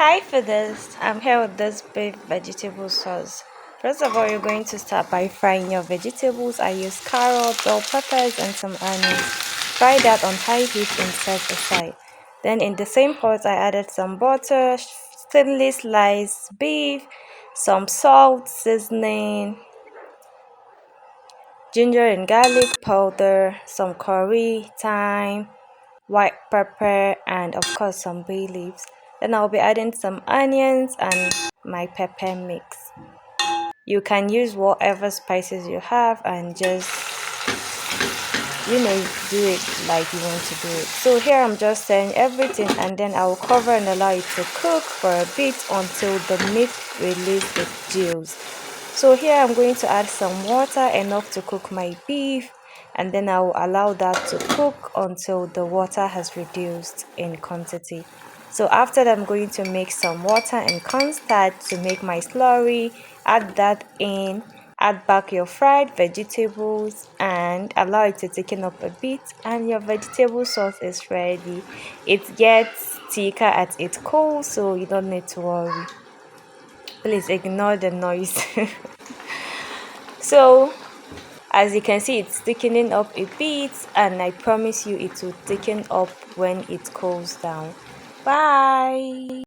Hi for this. I'm here with this beef vegetable sauce. First of all, you're going to start by frying your vegetables. I use carrots, bell peppers, and some onions. Fry that on high heat and set aside. Then in the same pot, I added some butter, thinly sliced beef, some salt, seasoning, ginger and garlic powder, some curry, thyme, white pepper, and of course some bay leaves. Then I'll be adding some onions and my pepper mix. You can use whatever spices you have and just do it like you want to do it. So here I'm just saying everything, and then I will cover and allow it to cook for a bit until the meat releases its juice. So here I'm going to add some water enough to cook my beef, and then I will allow that to cook until the water has reduced in quantity. So after that, I'm going to mix some water and cornstarch to make my slurry. Add that in, add back your fried vegetables and allow it to thicken up a bit, and your vegetable sauce is ready. It gets thicker as it cools, so you don't need to worry. Please ignore the noise. So as you can see, it's thickening up a bit, and I promise you it will thicken up when it cools down. Bye.